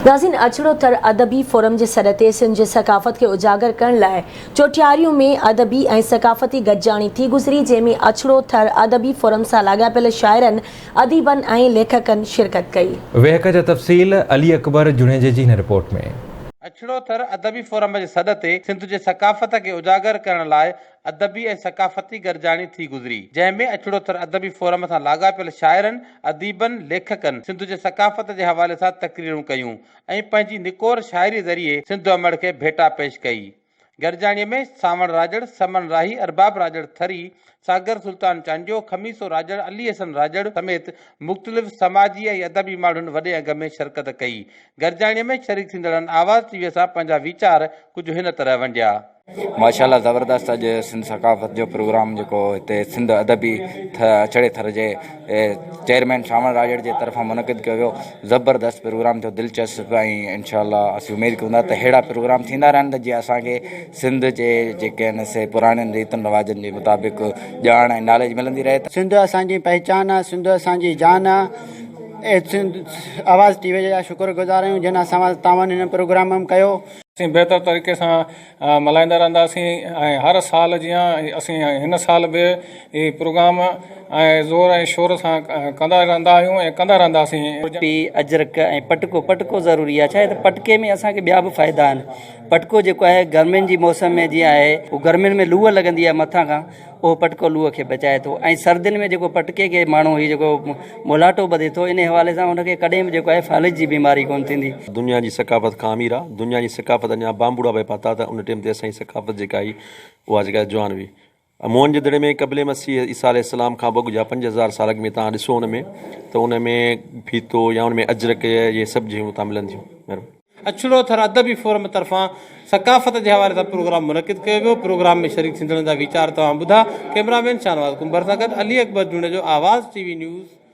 नाज़रीन, अछड़ो थर अदबी फोरम के सर ते सिंध जी सकाफ़त के उजागर करण लाइ चोटियारियों में अदबी और सकाफ़ती गॾिजाणी थी गुज़री, जंहिंमें अछड़ो थर अदबी फोरम सां लाॻापियल शाइरनि, अदीबनि और लेखकनि शिरकत कई। वेहक जा तफ़सील अली अकबर जुनेजे जी हिन रिपोर्ट में। अछड़ो थर अदबी फोरम के सद ते सिंध जे सकाफ़त के उजागर करण लाइ अदबी ऐं सकाफ़ती गॾिजाणी थी गुज़री, जंहिंमें अछड़ो थर अदबी फोरम सां लाॻापियल शाइरनि, अदीबनि, लेखकनि सिंध जे सकाफ़त जे हवाले सां तक़रीरूं कयूं ऐं पंहिंजी निकोर शाइरी ज़रिए सिंध अमड़ खे भेटा पेश कई। गॾिजाणीअ में सावण राजड़, समन राही, अरबाब राजड़ थरी, सागर सुल्तान चांडियो, खमीसो राजड़, अली हसन राजड़ समेत मुख़्तलिफ़ समाजी ऐं अदबी माण्हुनि वॾे अघ में शिरकत कई। गॾिजाणीअ में शरीक थींदड़नि आवाज़ टीवीअ सां पंहिंजा वीचार कुझु हिन तरह वंडिया। माशाल्लाह ज़बरदस्त अॼु सिंध सकाफ़त जो प्रोग्राम जेको हिते सिंध अदबी अछड़े थर जे चेयरमैन सावण राजड़ जे तरफ़ां मुनक़िद कयो वियो। ज़बरदस्त प्रोग्राम थियो, दिलचस्प, ऐं इंशाअल्लाह असीं उमेद कयूं था त अहिड़ा प्रोग्राम थींदा रहनि त जीअं असांखे सिंध जे जेके आहिनि से पुराणनि रीतियुनि रिवाजनि जे मुताबिक़ ॼाण ऐं नॉलेज मिलंदी रहे। सिंध असांजी पहचान आहे, सिंध असांजी जान आहे। सिंध आवाज़ टीवी जा शुक्रगुज़ार आहियूं जिन असां तव्हां हिन प्रोग्राम में कयो। असीं बेहतर तरीक़े सां मल्हाईंदा रहंदासीं ऐं हर साल जीअं असीं हिन साल बि ही प्रोग्राम ऐं ज़ोर ऐं शोर सां कंदा रहंदा आहियूं ऐं कंदा रहंदासीं। अजरक ऐं पटको ज़रूरी आहे। छा आहे त पटके में असांखे ॿिया बि फ़ाइदा आहिनि। पटको जेको आहे गर्मियुनि जी मौसम में जीअं आहे उहो गर्मियुनि में लूअ लॻंदी आहे मथां खां, उहो पटको लूअ खे बचाए थो। ऐं सर्दियुनि में जेको पटके खे माण्हू ही जेको मुलाटो ॿधे थो, इन हवाले सां हुनखे कॾहिं बि जेको आहे फालिज जी बीमारी कोन थींदी। दुनिया जी सकाफ़त खां अमीर आहे। दुनिया जी सकाफ़त अञा बांबूड़ा भई पाता त उन टाइम ते असांजी सकाफ़त जेका आई उहा जेका जवान हुई। मोहन जे दड़े में क़बले मसीह ईसा अलैहिस्सलाम खां अॻु जा 5000 साल में तव्हां ॾिसो हुन में त उन में फीतो या उन में अजरक ये सभु शयूं तव्हां मिलंदियूं। अछड़ो थर अदबी फोरम तरफ़ां सकाफ़त के हवाले सां प्रोग्राम मुनक़िद कयो वियो। प्रोग्राम में शरीक थींदड़नि जा वीचार तव्हां ॿुधा। कैमरामैन शाहनवाज़ कुंबर सां गॾु अली अकबर जुने जो आवाज़ टीवी न्यूज़।